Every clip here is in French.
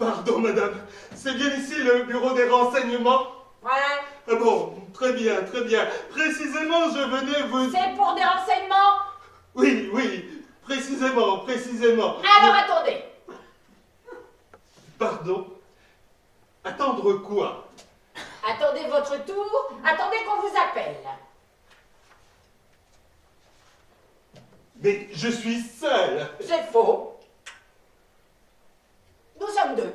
Pardon, madame. C'est bien ici le bureau des renseignements? Ouais. Ah bon, très bien, très bien. Précisément, je venais vous... C'est pour des renseignements? Oui, oui, précisément, précisément. Alors attendez. Pardon? Attendre quoi? Attendez votre tour. Attendez qu'on vous appelle. Mais je suis seul. C'est faux. Nous sommes deux.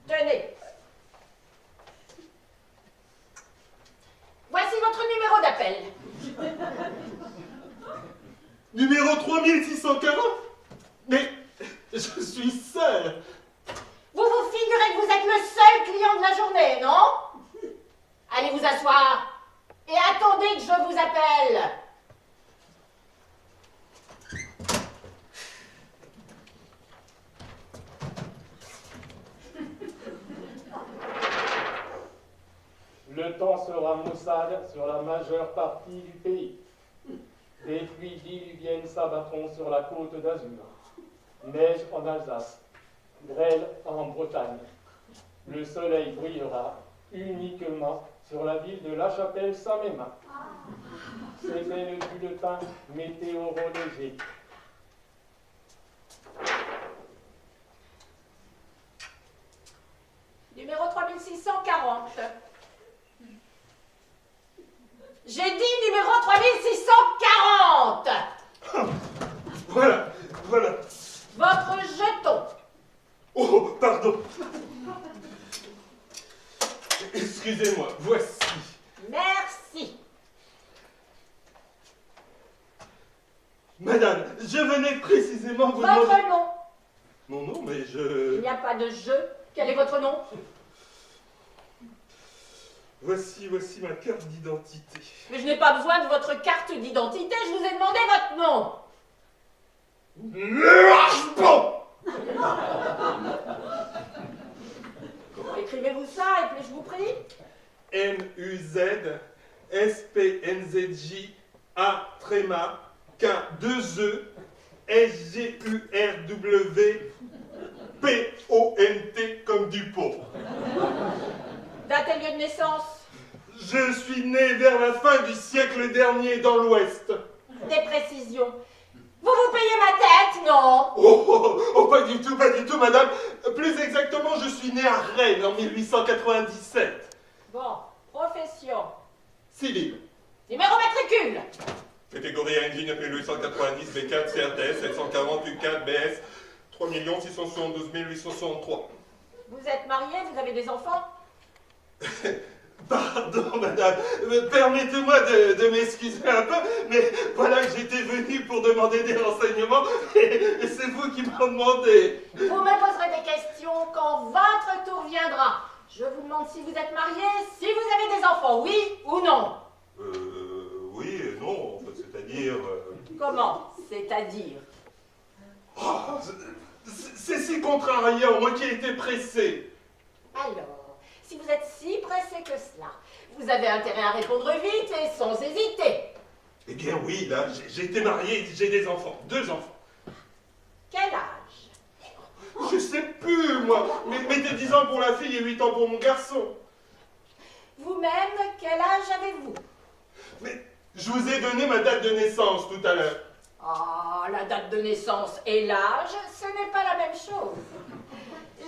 Tenez. Voici votre numéro d'appel. Numéro 3640? Mais je suis seul. Vous vous figurez que vous êtes le seul client de la journée, non? Allez vous asseoir et attendez que je vous appelle. Le temps sera maussade sur la majeure partie du pays. Des pluies diluviennes s'abattront sur la côte d'Azur. Neige en Alsace. Grêle en Bretagne. Le soleil brillera uniquement sur la ville de La Chapelle-Saint-Mémin. C'était le bulletin météorologique. Numéro 3640. J'ai dit numéro 3640. Voilà, voilà. Votre jeton. Oh, pardon. Excusez-moi, voici. Merci. Madame, je venais précisément vous demander... Votre nom. Mon nom, mais Il je... n'y a pas de jeu. Quel est votre nom? Voici ma carte d'identité. Mais je n'ai pas besoin de votre carte d'identité, je vous ai demandé votre nom. Le harpon! Écrivez-vous ça, et puis je vous prie. M-U-Z-S-P-N-Z-J-A-K-2-E-S-G-U-R-W-P-O-N-T comme Dupont. Date et lieu de naissance. Je suis né vers la fin du siècle dernier dans l'Ouest. Des précisions. Vous vous payez ma tête, non? Oh, pas du tout, madame. Plus exactement, je suis né à Rennes en 1897. Bon, profession. Civil. Numéro matricule. Catégorie engine 1890 B4 CRTS 740 U4 BS 3 672 863. Vous êtes marié, vous avez des enfants? Pardon, madame, permettez-moi de m'excuser un peu, mais voilà que j'étais venu pour demander des renseignements et c'est vous qui m'en demandez. Vous me poserez des questions quand votre tour viendra. Je vous demande si vous êtes marié, si vous avez des enfants, oui ou non? Oui et non, c'est-à-dire... Comment? C'est-à-dire? Oh, c'est si contrariant, moi qui ai été pressé. Alors, si vous êtes si pressé que cela, vous avez intérêt à répondre vite et sans hésiter. Eh bien oui, là, j'ai été marié, j'ai des enfants, 2 enfants. Quel âge? Je sais plus, moi, mais mettez 10 ans pour la fille et 8 ans pour mon garçon. Vous-même, quel âge avez-vous? Mais je vous ai donné ma date de naissance tout à l'heure. Ah, la date de naissance et l'âge, ce n'est pas la même chose.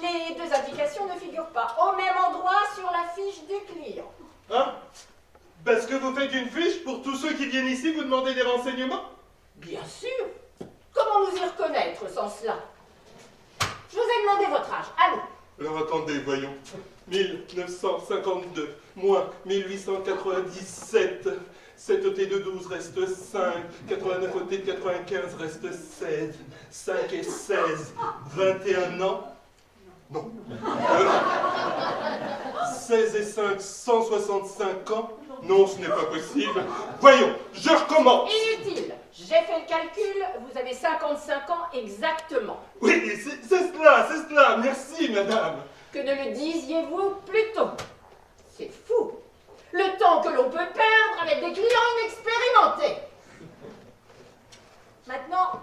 Les deux indications ne figurent pas au même endroit sur la fiche du client. Hein? Parce que vous faites une fiche pour tous ceux qui viennent ici vous demander des renseignements? Bien sûr. Comment nous y reconnaître sans cela? Je vous ai demandé votre âge. Allons. Alors attendez, voyons. 1952, moins 1897. 7 ôté de 12 reste 5. 89 ôté de 95 reste 16. 5 et 16. 21 ans? Non. 16 et 5, 165 ans? Non, ce n'est pas possible. Voyons, je recommence. Inutile. J'ai fait le calcul. Vous avez 55 ans exactement. Oui, c'est cela. Merci, madame. Que ne le disiez-vous plus tôt? C'est fou. Le temps que l'on peut perdre avec des clients inexpérimentés. Maintenant,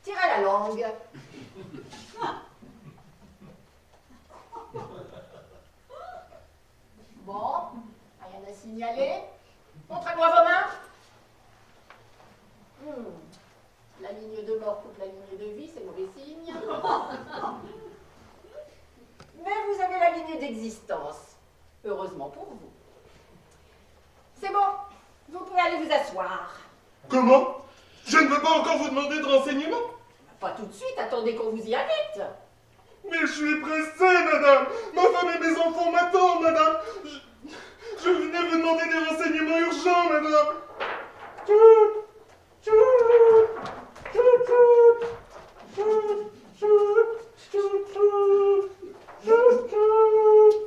tirez la langue. allez vous asseoir. Comment? Je ne peux pas encore vous demander de renseignements. Pas tout de suite, attendez qu'on vous y invite. Mais je suis pressé, madame. Ma femme et mes enfants m'attendent, madame. Je venais vous demander des renseignements urgents, madame.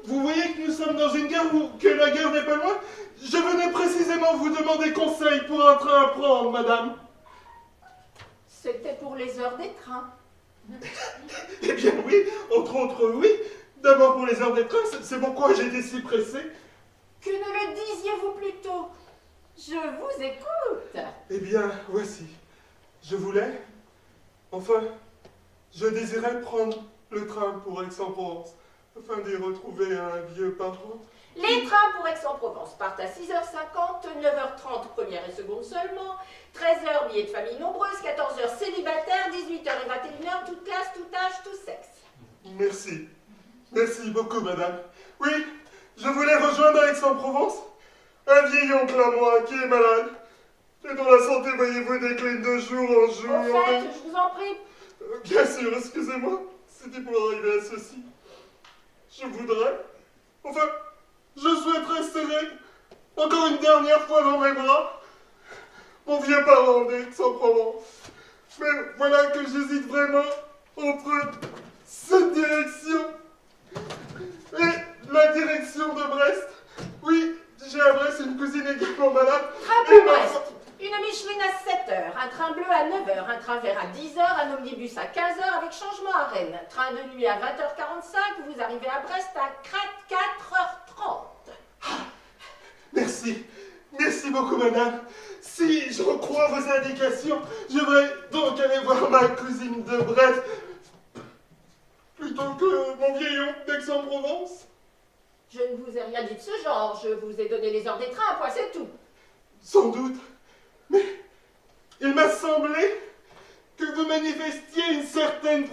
Vous voyez que nous sommes dans une gare ou que la gare n'est pas loin? Je venais précisément vous demander conseil pour un train à prendre, madame. C'était pour les heures des trains. Eh bien oui, entre autres oui. D'abord pour les heures des trains, c'est pourquoi j'étais si pressé. Que ne le disiez-vous plus tôt? Je vous écoute. Eh bien, voici. Je voulais... Enfin, je désirais prendre le train pour Aix-en-Provence, afin d'y retrouver un vieux parent. Les trains pour Aix-en-Provence partent à 6h50, 9h30 première et seconde seulement, 13h billets de famille nombreuse, 14h célibataire, 18h et 21h toute classe, tout âge, tout sexe. Merci. Merci beaucoup, madame. Oui, je voulais rejoindre Aix-en-Provence un vieil oncle à moi qui est malade et dont la santé, voyez-vous, décline de jour en jour. En fait, je vous en prie. Bien sûr, excusez-moi, c'était pour arriver à ceci. Je voudrais... Enfin, je souhaiterais serrer encore une dernière fois dans mes bras mon vieux parent d'Aix-en-Provence. Mais voilà que j'hésite vraiment entre cette direction et la direction de Brest. Oui, j'ai à Brest une cousine également malade. Train pour Brest. Une Micheline à 7h, un train bleu à 9h, un train vert à 10h, un omnibus à 15h avec changement à Rennes. Train de nuit à 20h45, vous arrivez à Brest à 4h30. Merci. Merci beaucoup, madame. Si j'en crois vos indications, je vais donc aller voir ma cousine de Brest plutôt que mon vieil oncle d'Aix-en-Provence. Je ne vous ai rien dit de ce genre, je vous ai donné les heures des trains, point c'est tout. Sans doute. Mais il m'a semblé que vous manifestiez une certaine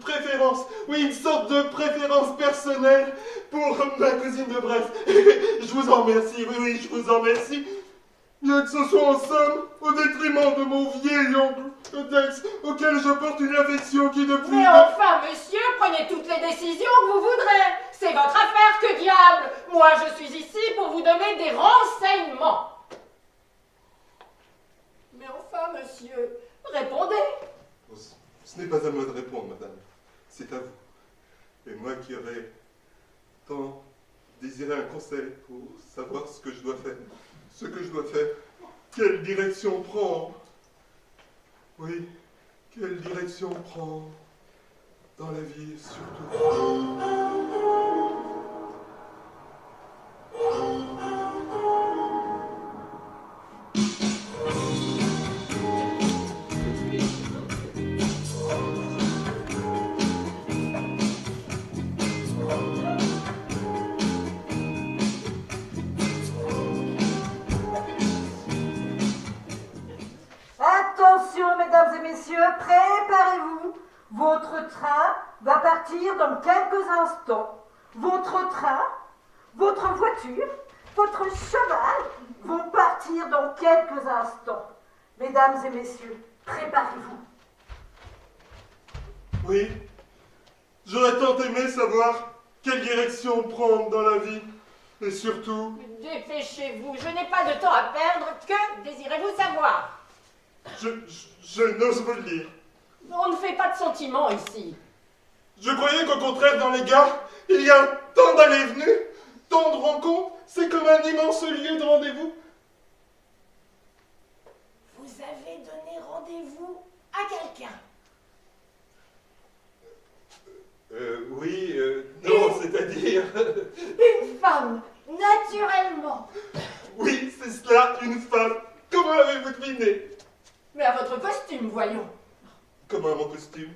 préférence, oui, une sorte de préférence personnelle pour ma cousine de Brest. Je vous en remercie, oui, je vous en remercie. Bien que ce soit en somme au détriment de mon vieil oncle d'Aix, auquel je porte une affection qui depuis... Mais enfin, monsieur, prenez toutes les décisions que vous voudrez. C'est votre affaire, que diable. Moi, je suis ici pour vous donner des renseignements. Mais enfin, monsieur, répondez. Ce n'est pas à moi de répondre, madame. C'est à vous. Et moi qui aurais tant désiré un conseil pour savoir ce que je dois faire. Ce que je dois faire. Quelle direction prendre? Oui, quelle direction prendre dans la vie, surtout. Attention, mesdames et messieurs, préparez-vous. Votre train va partir dans quelques instants. Votre train, votre voiture, votre cheval vont partir dans quelques instants. Mesdames et messieurs, préparez-vous. Oui, j'aurais tant aimé savoir quelle direction prendre dans la vie. Et surtout... Dépêchez-vous, je n'ai pas de temps à perdre. Que désirez-vous savoir? Je n'ose vous le dire. On ne fait pas de sentiments ici. Je croyais qu'au contraire, dans les gares, il y a tant d'allées-venues, tant de rencontres. C'est comme un immense lieu de rendez-vous. Vous avez donné rendez-vous à quelqu'un? Oui, non, c'est-à-dire... Une femme, naturellement. Oui, c'est cela, une femme. Comment avez-vous deviné? Mais à votre costume, voyons. Comment à mon costume?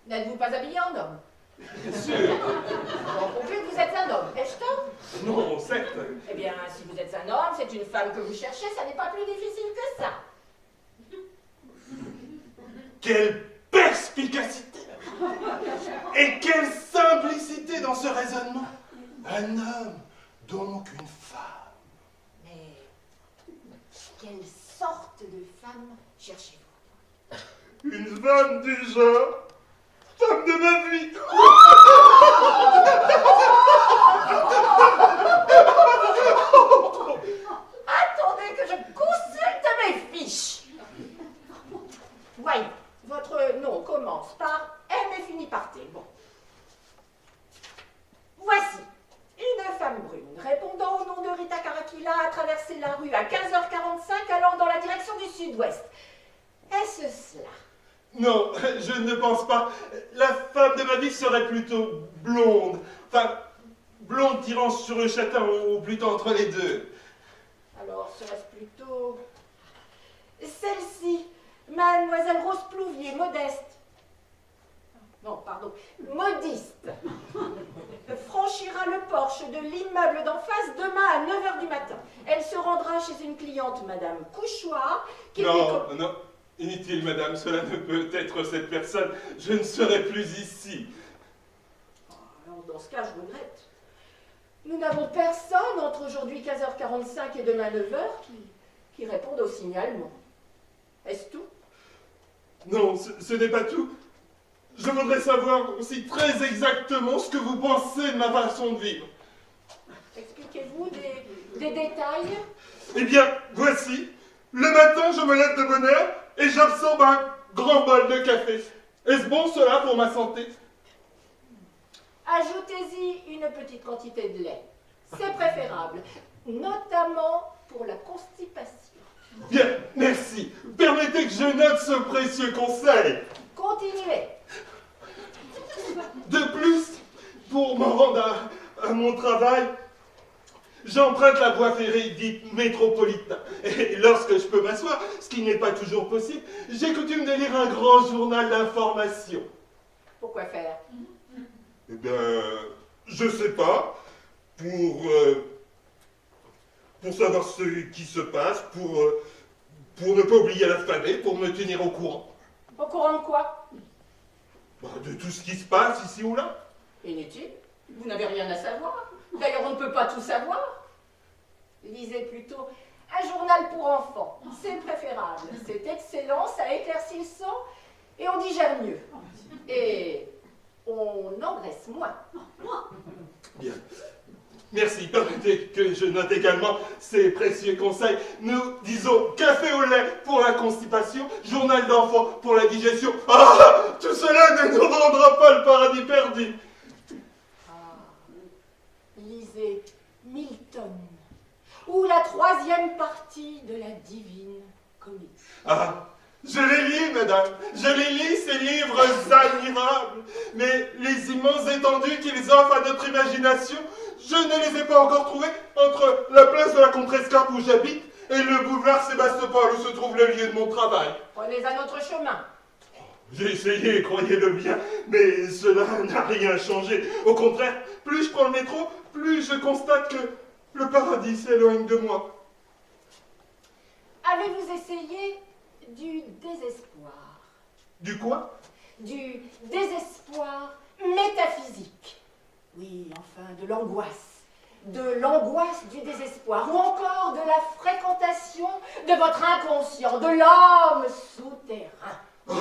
N'êtes-vous pas habillé en homme? Bien sûr. J'en conclus que vous êtes un homme, est-ce que? Non, certes. Eh bien, si vous êtes un homme, c'est une femme que vous cherchez, ça n'est pas plus difficile que ça. Quelle perspicacité! Et quelle simplicité dans ce raisonnement! Un homme, donc une femme. Mais Quelle sorte de femme cherchez-vous? Une femme du genre, femme de ma vie. Attendez que je consulte mes fiches. Voyons, votre nom commence par M et finit par T. Bon. Voici une femme brune répondant au nom de Rita Karakila a traversé la rue à 15h45 allant dans la direction du sud-ouest. Est-ce cela? Non, je ne pense pas. La femme de ma vie serait plutôt blonde. Enfin, blonde tirant sur le châtain ou plutôt entre les deux. Alors, serait-ce plutôt celle-ci, Mademoiselle Rose Plouvier, modeste. Non, pardon, modiste. Franchira le porche de l'immeuble d'en face demain à 9h du matin. Elle se rendra chez une cliente, Madame Couchoir, qui Non, non, inutile, madame, cela ne peut être cette personne. Je ne serai plus ici. Alors, dans ce cas, je regrette. Nous n'avons personne entre aujourd'hui 15h45 et demain 9h qui réponde au signalement. Est-ce tout? Non, ce n'est pas tout. Je voudrais savoir aussi très exactement ce que vous pensez de ma façon de vivre. Expliquez-vous des détails? Eh bien, voici. Le matin, je me lève de bonne heure et j'absorbe un grand bol de café. Est-ce bon cela pour ma santé? Ajoutez-y une petite quantité de lait. C'est préférable, notamment pour la constipation. Bien, merci. Permettez que je note ce précieux conseil. Continuez. De plus, pour me rendre à mon travail, j'emprunte la voie ferrée dite métropolitain. Et lorsque je peux m'asseoir, ce qui n'est pas toujours possible, j'ai coutume de lire un grand journal d'information. Pourquoi faire? Eh bien, je sais pas, pour savoir ce qui se passe, pour ne pas oublier l'alphabet, pour me tenir au courant. Au courant de quoi? Bah, de tout ce qui se passe ici ou là. Inutile. Vous n'avez rien à savoir. D'ailleurs, on ne peut pas tout savoir. Lisez plutôt un journal pour enfants. C'est préférable. C'est excellent, ça éclaircit le sang et on digère mieux. Et on engraisse moins. Bien. Merci. Permettez que je note également ces précieux conseils. Nous disons café au lait pour la constipation, journal d'enfant pour la digestion. Ah! Tout cela ne nous rendra pas le paradis perdu. Lisez Milton ou la 3e partie de la Divine Comédie. Ah! Je les lis, madame. Je les lis, ces livres admirables. Mais les immenses étendues qu'ils offrent à notre imagination, je ne les ai pas encore trouvées entre la place de la Contrescarpe où j'habite et le boulevard Sébastopol où se trouve le lieu de mon travail. Prenez un autre chemin. J'ai essayé, croyez-le bien, mais cela n'a rien changé. Au contraire, plus je prends le métro, plus je constate que le paradis s'éloigne de moi. Avez-vous essayé du désespoir? Du quoi? Du désespoir métaphysique. Oui, enfin, de l'angoisse. De l'angoisse du désespoir. Ou encore de la fréquentation de votre inconscient, de l'homme souterrain. Oh,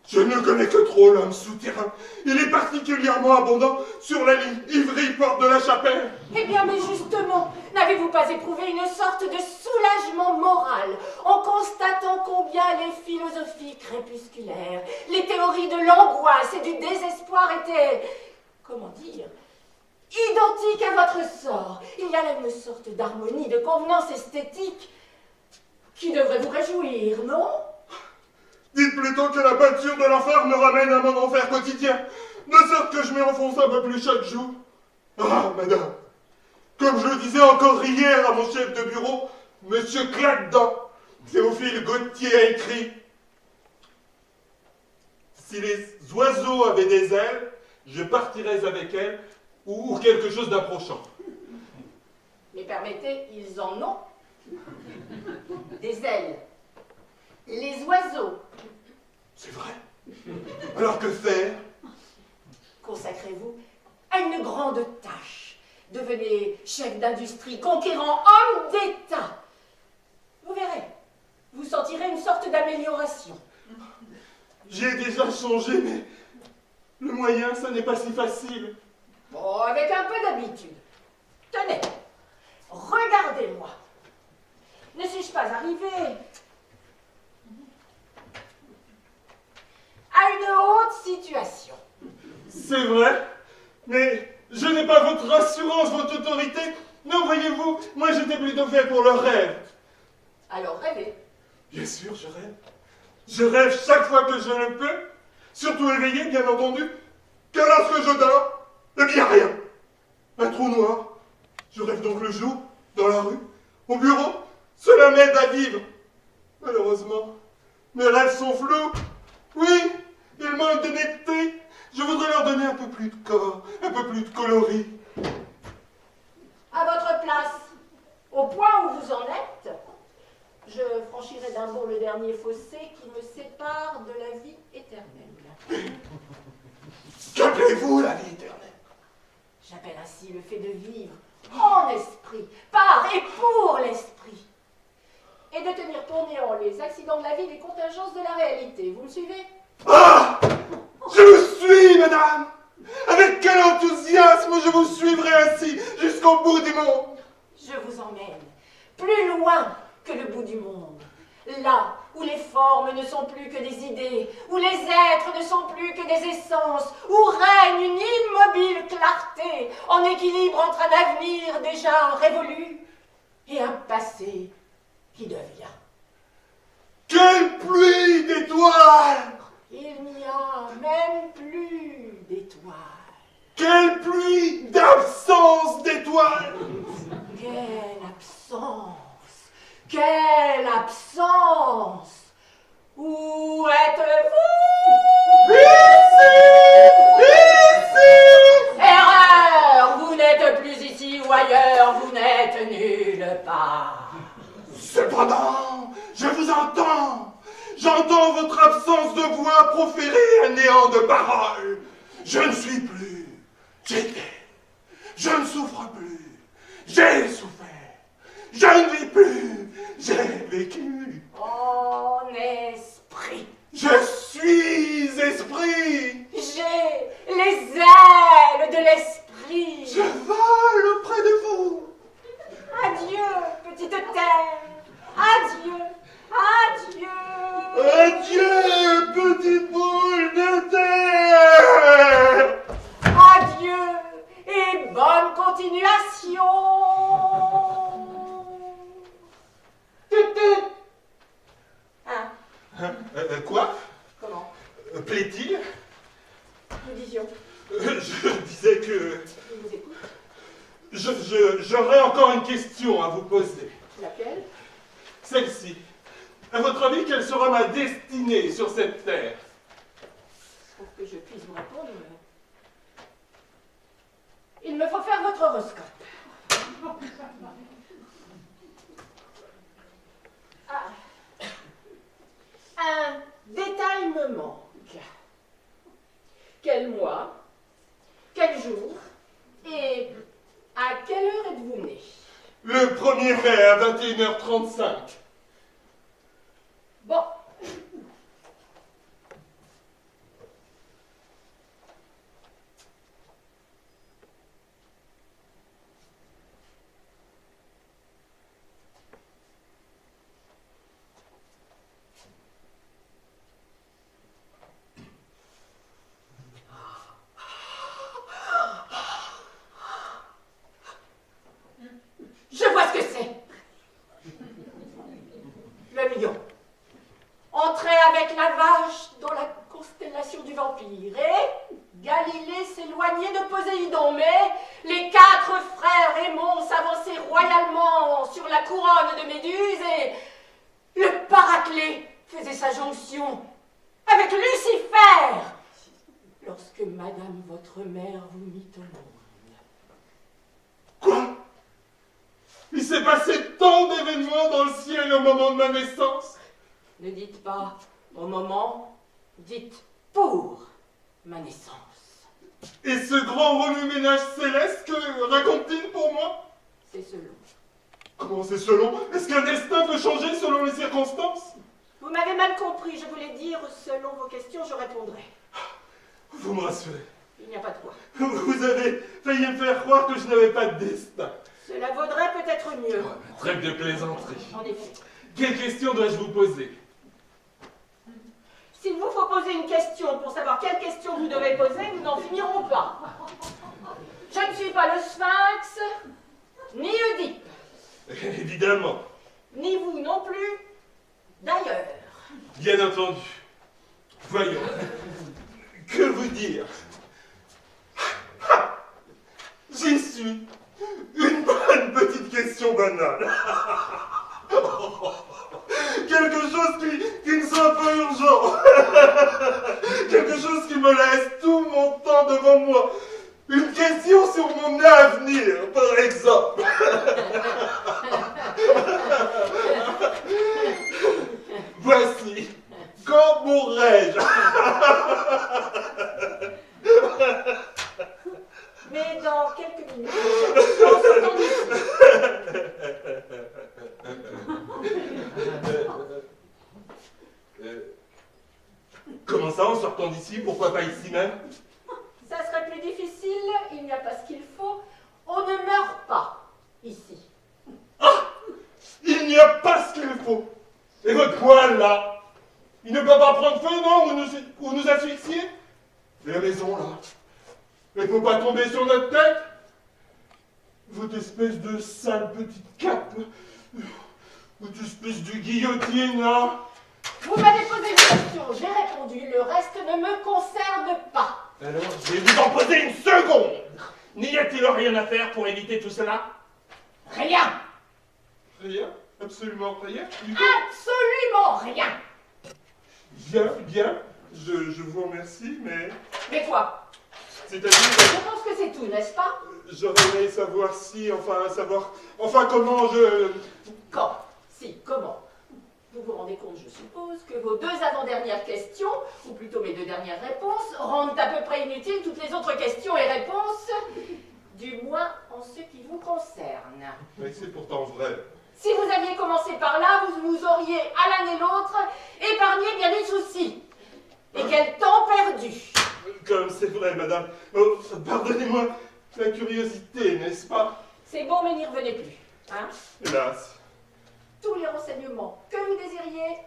je ne connais que trop l'homme souterrain. Il est particulièrement abondant sur la ligne Ivry-Porte de la Chapelle. Eh bien, mais justement, n'avez-vous pas éprouvé une sorte de soulagement moral en constatant combien les philosophies crépusculaires, les théories de l'angoisse et du désespoir étaient, comment dire, identiques à votre sort? Il y a là une sorte d'harmonie, de convenance esthétique qui devrait vous réjouir, non? Dites plutôt que la peinture de l'enfer me ramène à mon enfer quotidien, de sorte que je m'y enfonce un peu plus chaque jour. Ah, madame, comme je le disais encore hier à mon chef de bureau, Monsieur Claque-Dents, Théophile Gautier a écrit « Si les oiseaux avaient des ailes, je partirais avec elles ou quelque chose d'approchant. » Mais permettez, ils en ont des ailes. Les oiseaux. C'est vrai. Alors que faire? Consacrez-vous à une grande tâche. Devenez chef d'industrie, conquérant, homme d'État. Vous verrez, d'amélioration. J'ai déjà changé, mais le moyen, ça n'est pas si facile. Bon, avec un peu d'habitude. Tenez, regardez-moi. Ne suis-je pas arrivée à une haute situation? C'est vrai, mais je n'ai pas votre assurance, votre autorité. Non, voyez-vous, moi j'étais plutôt fait pour le rêve. Alors rêvez. Bien sûr, je rêve. Je rêve chaque fois que je le peux, surtout éveillé, bien entendu, que lorsque je dors, eh bien rien. Un trou noir. Je rêve donc le jour, dans la rue, au bureau. Cela m'aide à vivre. Malheureusement, mes rêves sont flous. Oui, ils manquent de netteté. Je voudrais leur donner un peu plus de corps, un peu plus de coloris. À votre place, au point où vous en êtes, je franchirai d'un bond le dernier fossé qui me sépare de la vie éternelle. Qu'appelez-vous la vie éternelle? J'appelle ainsi le fait de vivre en esprit, par et pour l'esprit, et de tenir pour néant les accidents de la vie, les contingences de la réalité. Vous me suivez? Ah! Je vous suis, madame! Avec quel enthousiasme je vous suivrai ainsi jusqu'au bout du monde! Je vous emmène plus loin que le bout du monde, là où les formes ne sont plus que des idées, où les êtres ne sont plus que des essences, où règne une immobile clarté, en équilibre entre un avenir déjà révolu et un passé qui devient. Quelle pluie d'étoiles! Il n'y a même plus d'étoiles. Quelle pluie d'absence d'étoiles! Quelle absence! Quelle absence! Où êtes-vous? Ici! Erreur! Vous n'êtes plus ici ou ailleurs, vous n'êtes nulle part. Cependant, je vous entends. J'entends votre absence de voix proférer un néant de paroles. Je ne suis plus. J'étais. Je ne souffre plus. J'ai souffert. Je ne vis plus. J'ai vécu. En esprit. Je suis esprit. J'ai les ailes de l'esprit. Je vole auprès de vous. Adieu, petite terre. Adieu. Adieu. Adieu, petite boule de terre. Adieu et bonne continuation. Tut, tut. Hein? Quoi? Comment? Plaît-il? Nous disions. Je disais que Je vous écoute. j'aurais encore une question à vous poser. Laquelle? Celle-ci. À votre avis, quelle sera ma destinée sur cette terre? Pour que je puisse vous répondre, il me faut faire votre horoscope. Ah. Un détail me manque. Quel mois, quel jour et à quelle heure êtes-vous né? Le 1er mai à 21h35. Bon. Je vois ce que c'est. Le lion. Entrait avec la vache dans la constellation du vampire et Galilée s'éloignait de Poséidon, mais les 4 frères Aimons s'avançaient royalement sur la couronne de Méduse et le Paraclet faisait sa jonction avec Lucifer lorsque Madame votre mère vous mit au monde. Quoi? Il s'est passé tant d'événements dans le ciel au moment de ma naissance. Ne dites pas au moment, dites pour ma naissance. Et ce grand remue-ménage céleste, que raconte-t-il pour moi? C'est selon. Comment c'est selon? Est-ce qu'un destin peut changer selon les circonstances? Vous m'avez mal compris, je voulais dire, selon vos questions, je répondrai. Vous me rassurez. Il n'y a pas de quoi. Vous avez failli me faire croire que je n'avais pas de destin. Cela vaudrait peut-être mieux. Trêve de plaisanterie. En effet. Quelle question dois-je vous poser? S'il vous faut poser une question pour savoir quelle question vous devez poser, nous n'en finirons pas. Je ne suis pas le Sphinx, ni Oedipe, Évidemment. ni vous non plus, d'ailleurs. Bien entendu. Voyons. Que vous dire? J'y suis. Une bonne petite question banale. Quelque chose qui me soit un peu urgent. Quelque chose qui me laisse tout mon temps devant moi. Une question sur mon avenir, par exemple. Voici. Quand mourrai-je? Mais dans quelques minutes, on s'entend d'ici. Comment ça, en sortant d'ici? Pourquoi pas ici même? Ça serait plus difficile, il n'y a pas ce qu'il faut. On ne meurt pas ici. Ah! Il n'y a pas ce qu'il faut. Et votre poêle, là? Il ne peut pas prendre feu, non? Ou nous asphyxier? Et la maison, là? Elle ne peut pas tomber sur notre tête? Votre espèce de sale petite cape? Votre espèce de guillotine, là? Vous m'avez posé une question, j'ai répondu, le reste ne me concerne pas. Alors, je vais vous en poser une seconde. N'y a-t-il rien à faire pour éviter tout cela? Rien. Rien? Absolument rien? Du tout? Absolument rien. Bien. Je vous remercie, mais... Mais quoi? C'est-à-dire... Je pense que c'est tout, n'est-ce pas? J'aurais aimé savoir si... Enfin, comment je... Quand? Si, comment? Vous vous rendez compte, je suppose, que vos deux avant-dernières questions, ou plutôt mes deux dernières réponses, rendent à peu près inutiles toutes les autres questions et réponses, du moins en ce qui vous concerne. Mais c'est pourtant vrai. Si vous aviez commencé par là, vous nous auriez, à l'un et l'autre, épargné bien des soucis. Et quel temps perdu! Comme c'est vrai, madame. Oh, pardonnez-moi la curiosité, n'est-ce pas? C'est bon, mais n'y revenez plus. Hein? Hélas. Tous les renseignements que vous désiriez,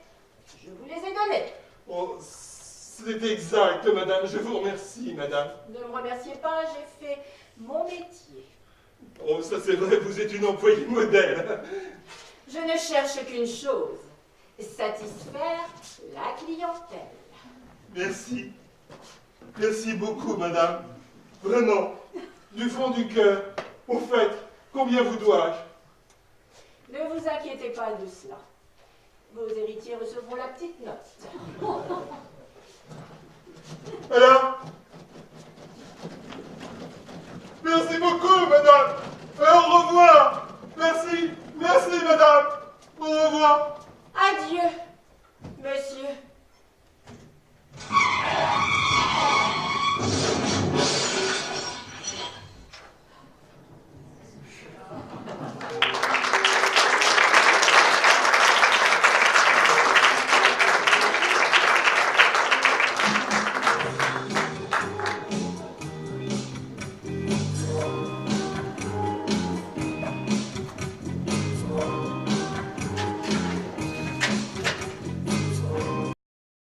je vous les ai donnés. Oh, c'est exact, madame. Je vous remercie, madame. Ne me remerciez pas, j'ai fait mon métier. Oh, ça c'est vrai, vous êtes une employée modèle. Je ne cherche qu'une chose, satisfaire la clientèle. Merci. Merci beaucoup, madame. Vraiment, du fond du cœur. Au fait, combien vous dois-je? Ne vous inquiétez pas de cela. Vos héritiers recevront la petite note. Alors? Merci beaucoup, madame. Au revoir. Merci, madame. Au revoir. Adieu, monsieur.